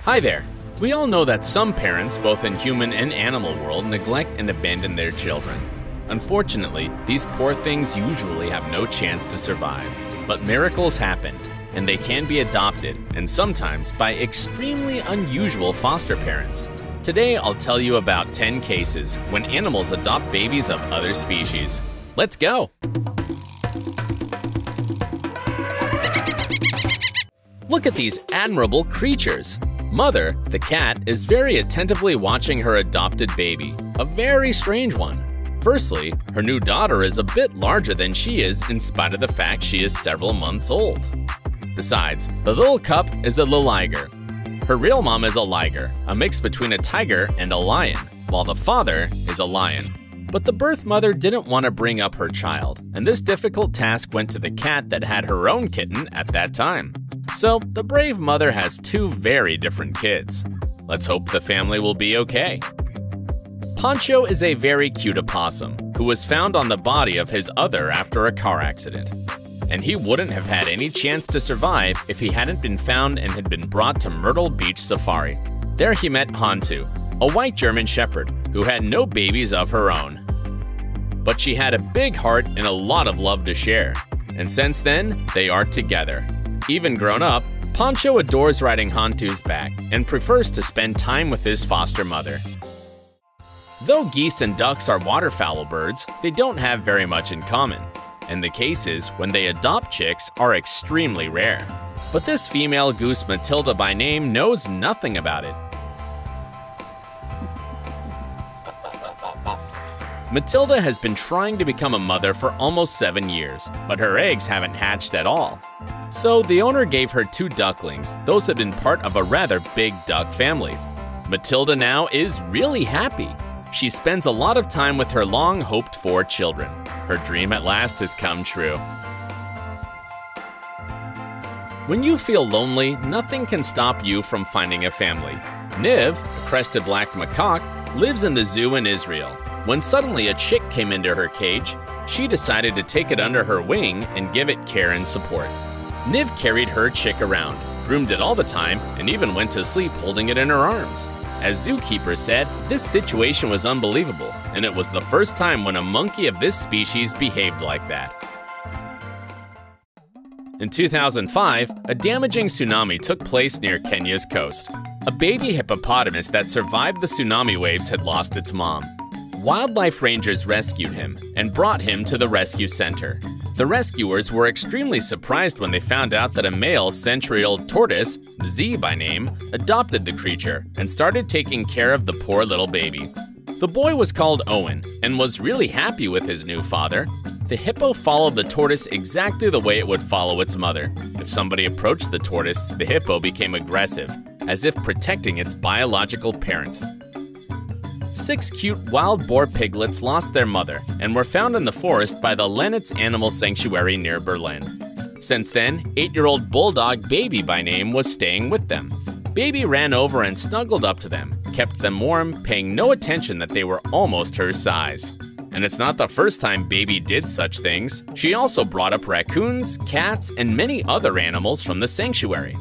Hi there! We all know that some parents, both in human and animal world, neglect and abandon their children. Unfortunately, these poor things usually have no chance to survive. But miracles happen, and they can be adopted, and sometimes by extremely unusual foster parents. Today, I'll tell you about 10 cases when animals adopt babies of other species. Let's go! Look at these admirable creatures! Mother, the cat, is very attentively watching her adopted baby, a very strange one. Firstly, her new daughter is a bit larger than she is in spite of the fact she is several months old. Besides, the little cup is a liger. Her real mom is a liger, a mix between a tiger and a lion, while the father is a lion. But the birth mother didn't want to bring up her child, and this difficult task went to the cat that had her own kitten at that time. So, the brave mother has two very different kids. Let's hope the family will be okay. Poncho is a very cute opossum who was found on the body of his other after a car accident. And he wouldn't have had any chance to survive if he hadn't been found and had been brought to Myrtle Beach Safari. There he met Hantu, a white German shepherd who had no babies of her own. But she had a big heart and a lot of love to share. And since then, they are together. Even grown up, Poncho adores riding Hantu's back and prefers to spend time with his foster mother. Though geese and ducks are waterfowl birds, they don't have very much in common, and the cases when they adopt chicks are extremely rare. But this female goose Matilda by name knows nothing about it. Matilda has been trying to become a mother for almost 7 years, but her eggs haven't hatched at all. So the owner gave her 2 ducklings. Those have been part of a rather big duck family. Matilda now is really happy. She spends a lot of time with her long hoped for children. Her dream at last has come true. When you feel lonely, nothing can stop you from finding a family. Niv, a crested black macaque, lives in the zoo in Israel. When suddenly a chick came into her cage, she decided to take it under her wing and give it care and support. Niv carried her chick around, groomed it all the time, and even went to sleep holding it in her arms. As zookeeper said, this situation was unbelievable, and it was the first time when a monkey of this species behaved like that. In 2005, a damaging tsunami took place near Kenya's coast. A baby hippopotamus that survived the tsunami waves had lost its mom. Wildlife rangers rescued him and brought him to the rescue center. The rescuers were extremely surprised when they found out that a male century-old tortoise, Z by name, adopted the creature and started taking care of the poor little baby. The boy was called Owen and was really happy with his new father. The hippo followed the tortoise exactly the way it would follow its mother. If somebody approached the tortoise, the hippo became aggressive, as if protecting its biological parent. 6 cute wild boar piglets lost their mother and were found in the forest by the Lennitz Animal Sanctuary near Berlin. Since then, 8-year-old bulldog Baby by name was staying with them. Baby ran over and snuggled up to them, kept them warm, paying no attention that they were almost her size. And it's not the first time Baby did such things. She also brought up raccoons, cats, and many other animals from the sanctuary.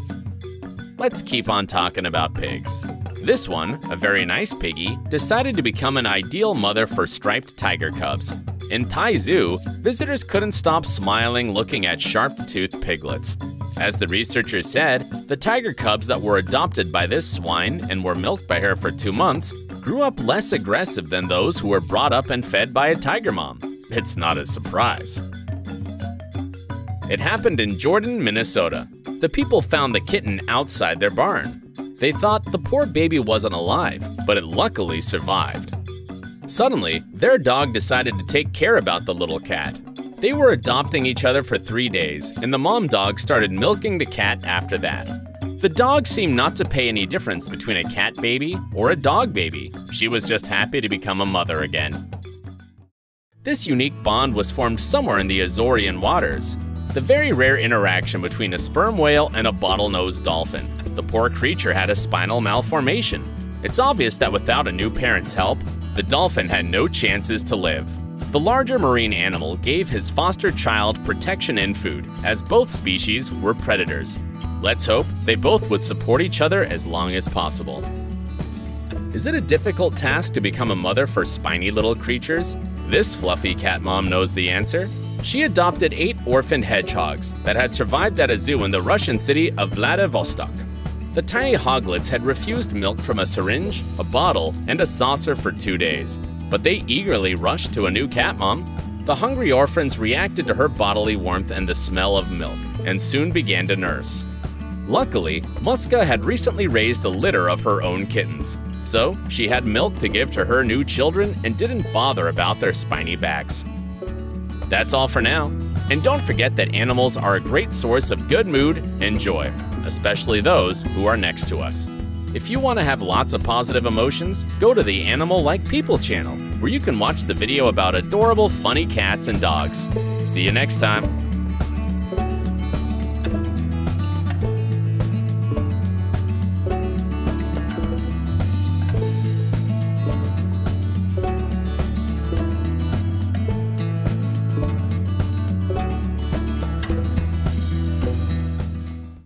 Let's keep on talking about pigs. This one, a very nice piggy, decided to become an ideal mother for striped tiger cubs. In Thai Zoo, visitors couldn't stop smiling looking at sharp-toothed piglets. As the researchers said, the tiger cubs that were adopted by this swine and were milked by her for 2 months grew up less aggressive than those who were brought up and fed by a tiger mom. It's not a surprise. It happened in Jordan, Minnesota. The people found the kitten outside their barn. They thought the poor baby wasn't alive, but it luckily survived. Suddenly, their dog decided to take care about the little cat. They were adopting each other for 3 days, and the mom dog started milking the cat after that. The dog seemed not to pay any difference between a cat baby or a dog baby. She was just happy to become a mother again. This unique bond was formed somewhere in the Azorean waters. The very rare interaction between a sperm whale and a bottlenose dolphin. The poor creature had a spinal malformation. It's obvious that without a new parent's help, the dolphin had no chances to live. The larger marine animal gave his foster child protection and food, as both species were predators. Let's hope they both would support each other as long as possible. Is it a difficult task to become a mother for spiny little creatures? This fluffy cat mom knows the answer. She adopted 8 orphaned hedgehogs that had survived at a zoo in the Russian city of Vladivostok. The tiny hoglets had refused milk from a syringe, a bottle, and a saucer for 2 days, but they eagerly rushed to a new cat mom. The hungry orphans reacted to her bodily warmth and the smell of milk, and soon began to nurse. Luckily, Muska had recently raised a litter of her own kittens, so she had milk to give to her new children and didn't bother about their spiny backs. That's all for now, and don't forget that animals are a great source of good mood and joy, especially those who are next to us. If you want to have lots of positive emotions, go to the Animal Like People channel, where you can watch the video about adorable, funny cats and dogs. See you next time!